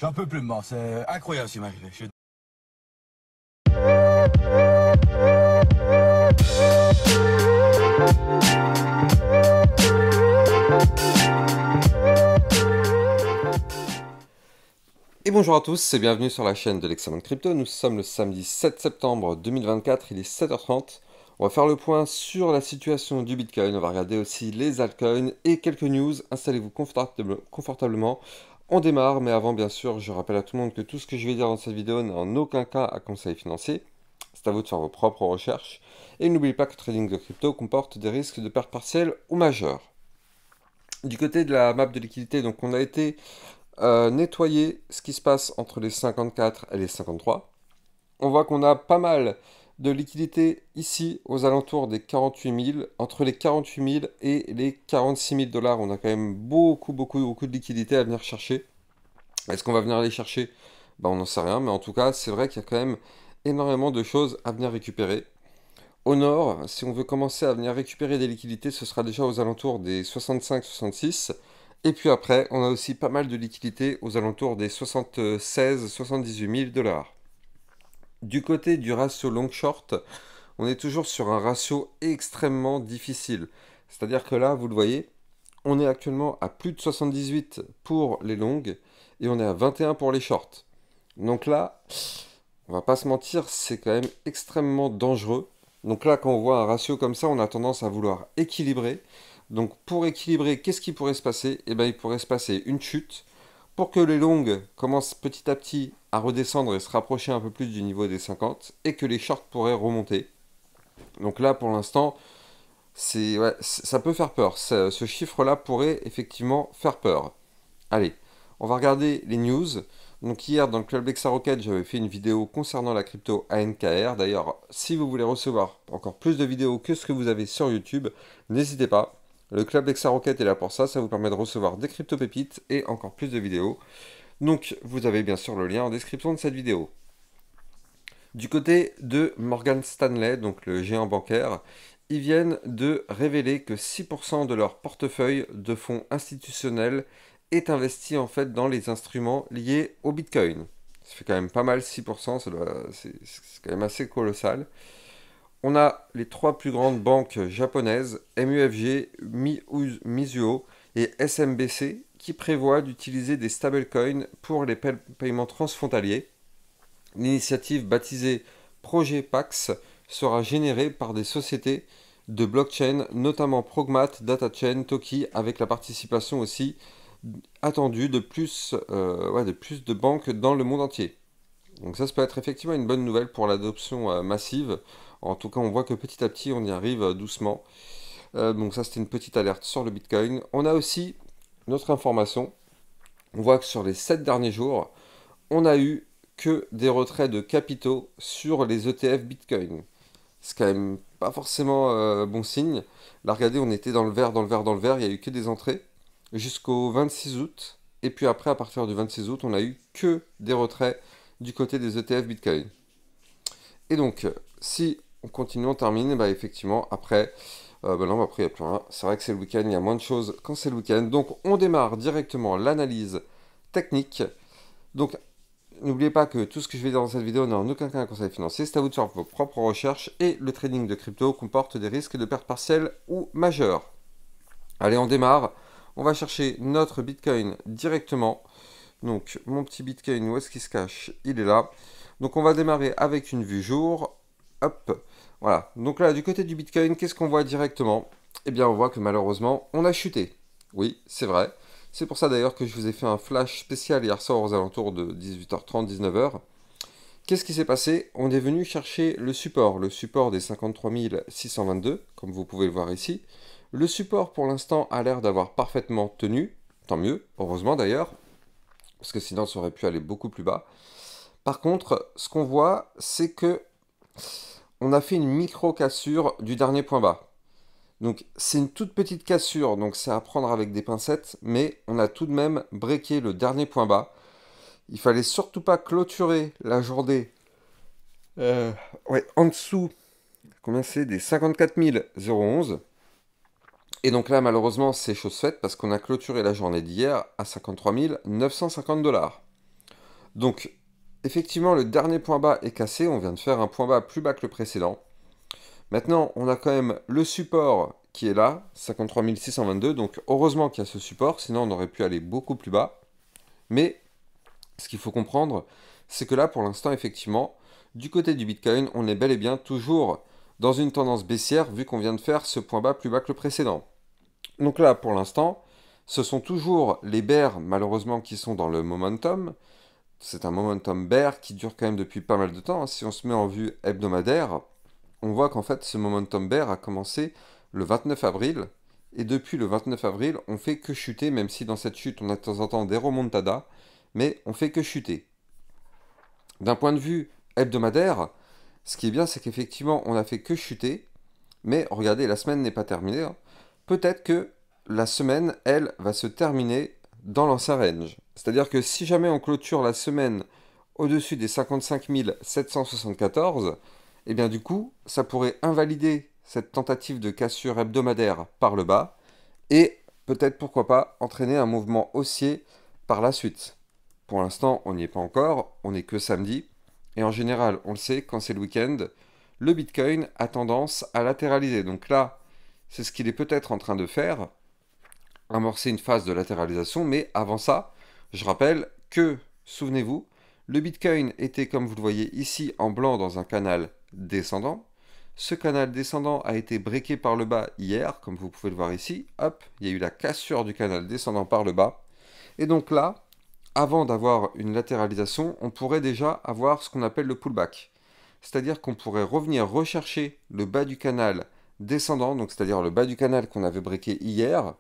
J'en peux plus de moi, c'est incroyable ce qui m'est arrivé. Et bonjour à tous et bienvenue sur la chaîne de l'Examen de Crypto. Nous sommes le samedi 7 septembre 2024, il est 7h30. On va faire le point sur la situation du Bitcoin, on va regarder aussi les altcoins et quelques news. Installez-vous confortablement. On démarre, mais avant bien sûr, je rappelle à tout le monde que tout ce que je vais dire dans cette vidéo n'est en aucun cas un conseil financier. C'est à vous de faire vos propres recherches. Et n'oubliez pas que le trading de crypto comporte des risques de perte partielle ou majeure. Du côté de la map de liquidité, donc on a été nettoyer ce qui se passe entre les 54 et les 53. On voit qu'on a pas mal de liquidités ici aux alentours des 48 000. Entre les 48 000 et les 46 000 dollars, on a quand même beaucoup de liquidités à venir chercher. Est-ce qu'on va venir les chercher? On n'en sait rien, mais en tout cas, c'est vrai qu'il y a quand même énormément de choses à venir récupérer. Au nord, si on veut commencer à venir récupérer des liquidités, ce sera déjà aux alentours des 65-66. Et puis après, on a aussi pas mal de liquidités aux alentours des 76-78 000 dollars. Du côté du ratio long-short, on est toujours sur un ratio extrêmement difficile. C'est-à-dire que là, vous le voyez, on est actuellement à plus de 78 pour les longues et on est à 21 pour les shorts. Donc là, on va pas se mentir, c'est quand même extrêmement dangereux. Donc là, quand on voit un ratio comme ça, on a tendance à vouloir équilibrer. Donc pour équilibrer, qu'est-ce qui pourrait se passer? Eh bien, il pourrait se passer une chute pour que les longues commencent petit à petit à redescendre et se rapprocher un peu plus du niveau des 50 et que les shorts pourraient remonter. Donc là, pour l'instant, ça peut faire peur. Ce chiffre-là pourrait effectivement faire peur. Allez, on va regarder les news. Donc hier, dans le Club Lexa Rocket, j'avais fait une vidéo concernant la crypto ANKR. D'ailleurs, si vous voulez recevoir encore plus de vidéos que ce que vous avez sur YouTube, n'hésitez pas. Le Club Lexa Rocket est là pour ça. Ça vous permet de recevoir des crypto pépites et encore plus de vidéos. Donc, vous avez bien sûr le lien en description de cette vidéo. Du côté de Morgan Stanley, donc le géant bancaire, ils viennent de révéler que 6% de leur portefeuille de fonds institutionnels est investi en fait dans les instruments liés au Bitcoin. Ça fait quand même pas mal, 6%, c'est quand même assez colossal. On a les trois plus grandes banques japonaises, MUFG, Mizuho et SMBC, qui prévoient d'utiliser des stablecoins pour les paiements transfrontaliers. L'initiative baptisée Projet Pax sera générée par des sociétés de blockchain, notamment Progmat, DataChain, Toki, avec la participation aussi attendue de plus de banques dans le monde entier. Donc ça peut être effectivement une bonne nouvelle pour l'adoption massive. En tout cas, on voit que petit à petit, on y arrive doucement. Donc ça, c'était une petite alerte sur le Bitcoin. On a aussi notre information. On voit que sur les 7 derniers jours, on a eu que des retraits de capitaux sur les ETF Bitcoin. C'est quand même pas forcément bon signe. Là, regardez, on était dans le vert, dans le vert, dans le vert. Il n'y a eu que des entrées jusqu'au 26 août. Et puis après, à partir du 26 août, on a eu que des retraits du côté des ETF Bitcoin. Et donc, si on continue, on termine, effectivement, après, non, après, il n'y a plus rien. C'est vrai que c'est le week-end, il y a moins de choses quand c'est le week-end. Donc, on démarre directement l'analyse technique. Donc, n'oubliez pas que tout ce que je vais dire dans cette vidéo n'est en aucun cas un conseil financier. C'est à vous de faire vos propres recherches et le trading de crypto comporte des risques de perte partielle ou majeure. Allez, on démarre. On va chercher notre Bitcoin directement. Donc, mon petit Bitcoin, où est-ce qu'il se cache? Il est là. Donc, on va démarrer avec une vue jour. Hop. Voilà. Donc là, du côté du Bitcoin, qu'est-ce qu'on voit directement? Eh bien, on voit que malheureusement, on a chuté. Oui, c'est vrai. C'est pour ça d'ailleurs que je vous ai fait un flash spécial hier soir aux alentours de 18h30, 19h. Qu'est-ce qui s'est passé? On est venu chercher le support des 53 622, comme vous pouvez le voir ici. Le support pour l'instant a l'air d'avoir parfaitement tenu, tant mieux, heureusement d'ailleurs, parce que sinon ça aurait pu aller beaucoup plus bas. Par contre, ce qu'on voit, c'est que on a fait une micro-cassure du dernier point bas. Donc c'est une toute petite cassure, donc c'est à prendre avec des pincettes, mais on a tout de même breaké le dernier point bas. Il fallait surtout pas clôturer la journée en dessous, combien c'est? Des 54 011. Et donc là, malheureusement, c'est chose faite parce qu'on a clôturé la journée d'hier à 53 950 dollars. Donc, effectivement, le dernier point bas est cassé. On vient de faire un point bas plus bas que le précédent. Maintenant, on a quand même le support qui est là, 53 622. Donc, heureusement qu'il y a ce support, sinon on aurait pu aller beaucoup plus bas. Mais ce qu'il faut comprendre, c'est que là, pour l'instant, effectivement, du côté du Bitcoin, on est bel et bien toujours dans une tendance baissière, vu qu'on vient de faire ce point bas plus bas que le précédent. Donc là, pour l'instant, ce sont toujours les bears, malheureusement, qui sont dans le momentum. C'est un momentum bear qui dure quand même depuis pas mal de temps. Si on se met en vue hebdomadaire, on voit qu'en fait, ce momentum bear a commencé le 29 avril. Et depuis le 29 avril, on fait que chuter, même si dans cette chute, on a de temps en temps des remontadas, mais on fait que chuter. D'un point de vue hebdomadaire, ce qui est bien, c'est qu'effectivement, on a fait que chuter, mais regardez, la semaine n'est pas terminée, hein. Peut-être que la semaine, elle, va se terminer dans l'ancien range. C'est-à-dire que si jamais on clôture la semaine au-dessus des 55 774, et bien du coup, ça pourrait invalider cette tentative de cassure hebdomadaire par le bas, et peut-être, pourquoi pas, entraîner un mouvement haussier par la suite. Pour l'instant, on n'y est pas encore, on n'est que samedi, et en général, on le sait, quand c'est le week-end, le Bitcoin a tendance à latéraliser. Donc là, c'est ce qu'il est peut-être en train de faire, amorcer une phase de latéralisation, mais avant ça, je rappelle que, souvenez-vous, le Bitcoin était, comme vous le voyez ici, en blanc dans un canal descendant. Ce canal descendant a été breaké par le bas hier, comme vous pouvez le voir ici. Hop, il y a eu la cassure du canal descendant par le bas. Et donc là, avant d'avoir une latéralisation, on pourrait déjà avoir ce qu'on appelle le pullback. C'est-à-dire qu'on pourrait revenir rechercher le bas du canal descendant, donc c'est-à-dire le bas du canal qu'on avait breaké hier.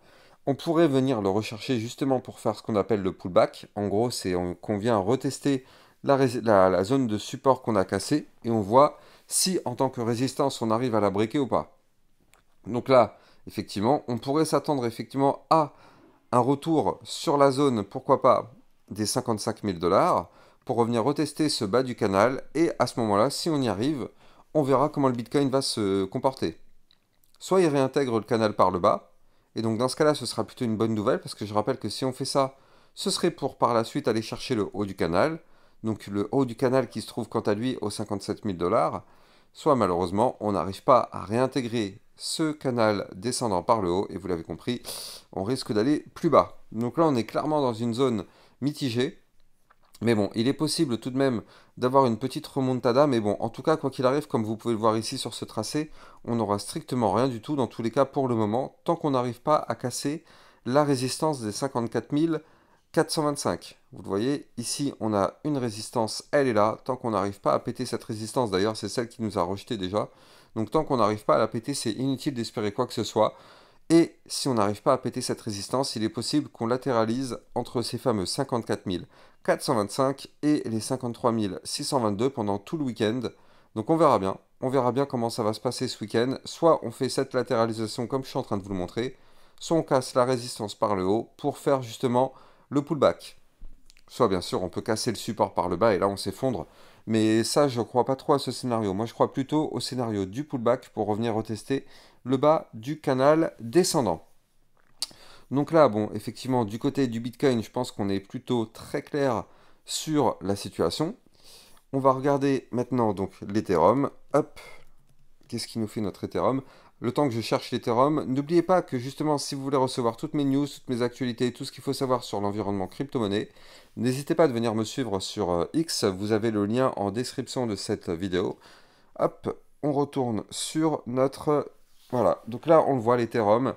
On pourrait venir le rechercher justement pour faire ce qu'on appelle le pullback. En gros, c'est qu'on vient retester la zone de support qu'on a cassée et on voit si en tant que résistance on arrive à la breaker ou pas. Donc là, effectivement, on pourrait s'attendre effectivement à un retour sur la zone, pourquoi pas, des 55 000 $ pour revenir retester ce bas du canal. Et à ce moment-là, si on y arrive, on verra comment le Bitcoin va se comporter. Soit il réintègre le canal par le bas, et donc dans ce cas-là, ce sera plutôt une bonne nouvelle, parce que je rappelle que si on fait ça, ce serait pour par la suite aller chercher le haut du canal, donc le haut du canal qui se trouve quant à lui aux 57 000 $, soit malheureusement, on n'arrive pas à réintégrer ce canal descendant par le haut, et vous l'avez compris, on risque d'aller plus bas. Donc là, on est clairement dans une zone mitigée, mais bon, il est possible tout de même d'avoir une petite remontada, mais bon, en tout cas, quoi qu'il arrive, comme vous pouvez le voir ici sur ce tracé, on n'aura strictement rien du tout dans tous les cas pour le moment, tant qu'on n'arrive pas à casser la résistance des 54 425. Vous le voyez, ici, on a une résistance, elle est là, tant qu'on n'arrive pas à péter cette résistance, d'ailleurs, c'est celle qui nous a rejeté déjà, donc tant qu'on n'arrive pas à la péter, c'est inutile d'espérer quoi que ce soit. Et si on n'arrive pas à péter cette résistance, il est possible qu'on latéralise entre ces fameux 54 425 et les 53 622 pendant tout le week-end. Donc on verra bien. On verra bien comment ça va se passer ce week-end. Soit on fait cette latéralisation comme je suis en train de vous le montrer, soit on casse la résistance par le haut pour faire justement le pullback. Soit bien sûr on peut casser le support par le bas et là on s'effondre. Mais ça je ne crois pas trop à ce scénario. Moi je crois plutôt au scénario du pullback pour revenir retester le bas du canal descendant. Donc là, bon, effectivement, du côté du Bitcoin, je pense qu'on est plutôt très clair sur la situation. On va regarder maintenant donc l'Ethereum. Hop, qu'est-ce qui nous fait notre Ethereum? Le temps que je cherche l'Ethereum, n'oubliez pas que justement, si vous voulez recevoir toutes mes news, toutes mes actualités, tout ce qu'il faut savoir sur l'environnement crypto-monnaie, n'hésitez pas à venir me suivre sur X. Vous avez le lien en description de cette vidéo. Hop, on retourne sur notre... Voilà, donc là, on le voit, l'Ethereum.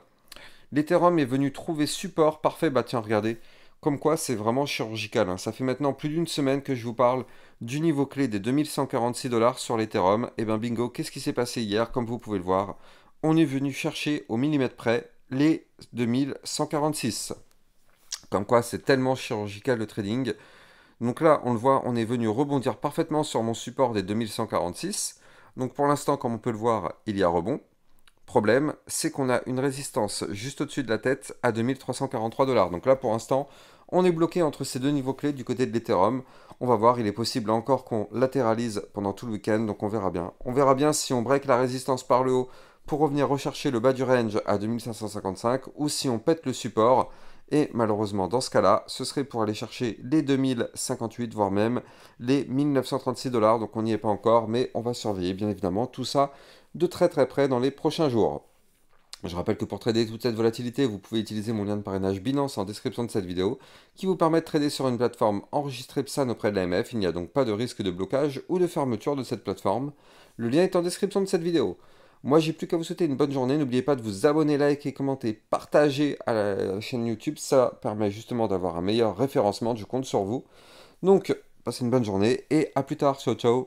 L'Ethereum est venu trouver support parfait. Bah tiens, regardez, comme quoi c'est vraiment chirurgical, hein. Ça fait maintenant plus d'une semaine que je vous parle du niveau clé des 2146 $ sur l'Ethereum. Et ben bingo, qu'est-ce qui s'est passé hier? Comme vous pouvez le voir, on est venu chercher au millimètre près les 2146. Comme quoi c'est tellement chirurgical le trading. Donc là, on le voit, on est venu rebondir parfaitement sur mon support des 2146. Donc pour l'instant, comme on peut le voir, il y a rebond. Problème, c'est qu'on a une résistance juste au-dessus de la tête à 2343 $. Donc là, pour l'instant, on est bloqué entre ces deux niveaux clés du côté de l'Ethereum. On va voir, il est possible encore qu'on latéralise pendant tout le week-end, donc on verra bien. On verra bien si on break la résistance par le haut pour revenir rechercher le bas du range à 2555 ou si on pète le support Et malheureusement, dans ce cas-là, ce serait pour aller chercher les 2058, voire même les 1936 dollars. Donc on n'y est pas encore, mais on va surveiller bien évidemment tout ça de très très près dans les prochains jours. Je rappelle que pour trader toute cette volatilité, vous pouvez utiliser mon lien de parrainage Binance en description de cette vidéo, qui vous permet de trader sur une plateforme enregistrée PSAN auprès de l'AMF. Il n'y a donc pas de risque de blocage ou de fermeture de cette plateforme. Le lien est en description de cette vidéo. Moi, j'ai plus qu'à vous souhaiter une bonne journée. N'oubliez pas de vous abonner, liker, commenter, partager à la chaîne YouTube. Ça permet justement d'avoir un meilleur référencement. Je compte sur vous. Donc, passez une bonne journée et à plus tard. Ciao, ciao.